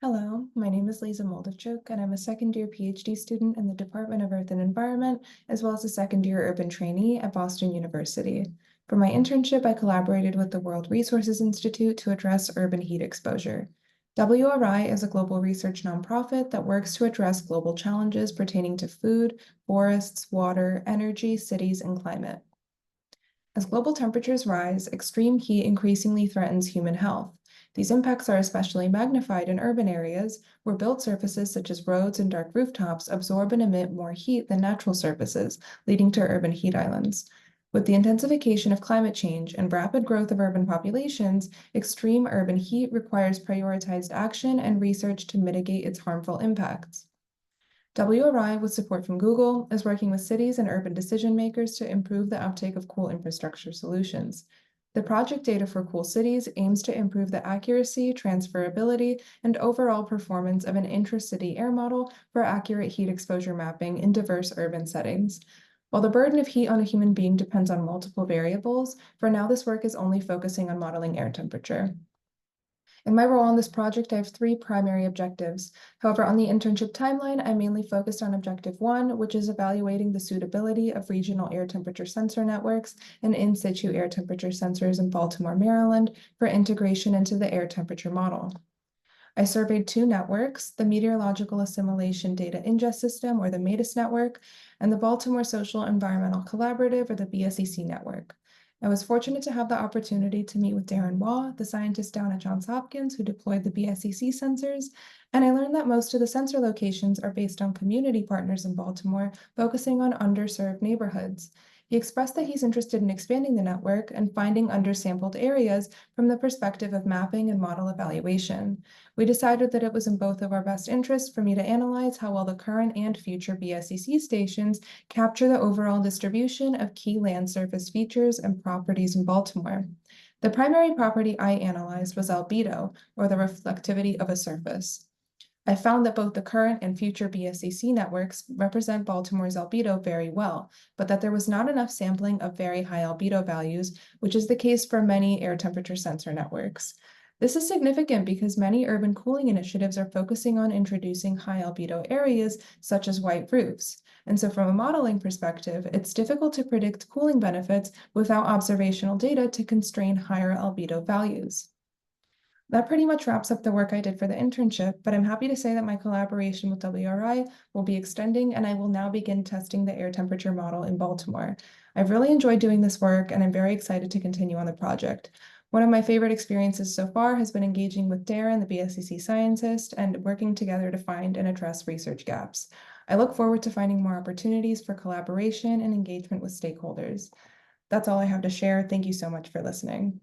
Hello, my name is Leeza Moldavchuk, and I'm a second-year PhD student in the Department of Earth and Environment, as well as a second-year urban trainee at Boston University. For my internship, I collaborated with the World Resources Institute to address urban heat exposure. WRI is a global research nonprofit that works to address global challenges pertaining to food, forests, water, energy, cities, and climate. As global temperatures rise, extreme heat increasingly threatens human health. These impacts are especially magnified in urban areas where built surfaces such as roads and dark rooftops absorb and emit more heat than natural surfaces, leading to urban heat islands. With the intensification of climate change and rapid growth of urban populations, extreme urban heat requires prioritized action and research to mitigate its harmful impacts. WRI, with support from Google, is working with cities and urban decision makers to improve the uptake of cool infrastructure solutions. The project data for cool cities aims to improve the accuracy, transferability, and overall performance of an intra-city air model for accurate heat exposure mapping in diverse urban settings. While the burden of heat on a human being depends on multiple variables, for now this work is only focusing on modeling air temperature. In my role on this project, I have three primary objectives. However, on the internship timeline, I mainly focused on objective one, which is evaluating the suitability of regional air temperature sensor networks and in situ air temperature sensors in Baltimore, Maryland, for integration into the air temperature model. I surveyed two networks, the Meteorological Assimilation Data Ingest System, or the MEDIS network, and the Baltimore Social Environmental Collaborative, or the BSEC network. I was fortunate to have the opportunity to meet with Darren Waugh, the scientist down at Johns Hopkins who deployed the BSEC sensors, and I learned that most of the sensor locations are based on community partners in Baltimore, focusing on underserved neighborhoods. He expressed that he's interested in expanding the network and finding undersampled areas from the perspective of mapping and model evaluation. We decided that it was in both of our best interests for me to analyze how well the current and future BSEC stations capture the overall distribution of key land surface features and properties in Baltimore. The primary property I analyzed was albedo, or the reflectivity of a surface. I found that both the current and future BSEC networks represent Baltimore's albedo very well, but that there was not enough sampling of very high albedo values, which is the case for many air temperature sensor networks. This is significant because many urban cooling initiatives are focusing on introducing high albedo areas, such as white roofs. And so from a modeling perspective, it's difficult to predict cooling benefits without observational data to constrain higher albedo values. That pretty much wraps up the work I did for the internship, but I'm happy to say that my collaboration with WRI will be extending and I will now begin testing the air temperature model in Baltimore. I've really enjoyed doing this work and I'm very excited to continue on the project. One of my favorite experiences so far has been engaging with Darren, the BSCC scientist, and working together to find and address research gaps. I look forward to finding more opportunities for collaboration and engagement with stakeholders. That's all I have to share. Thank you so much for listening.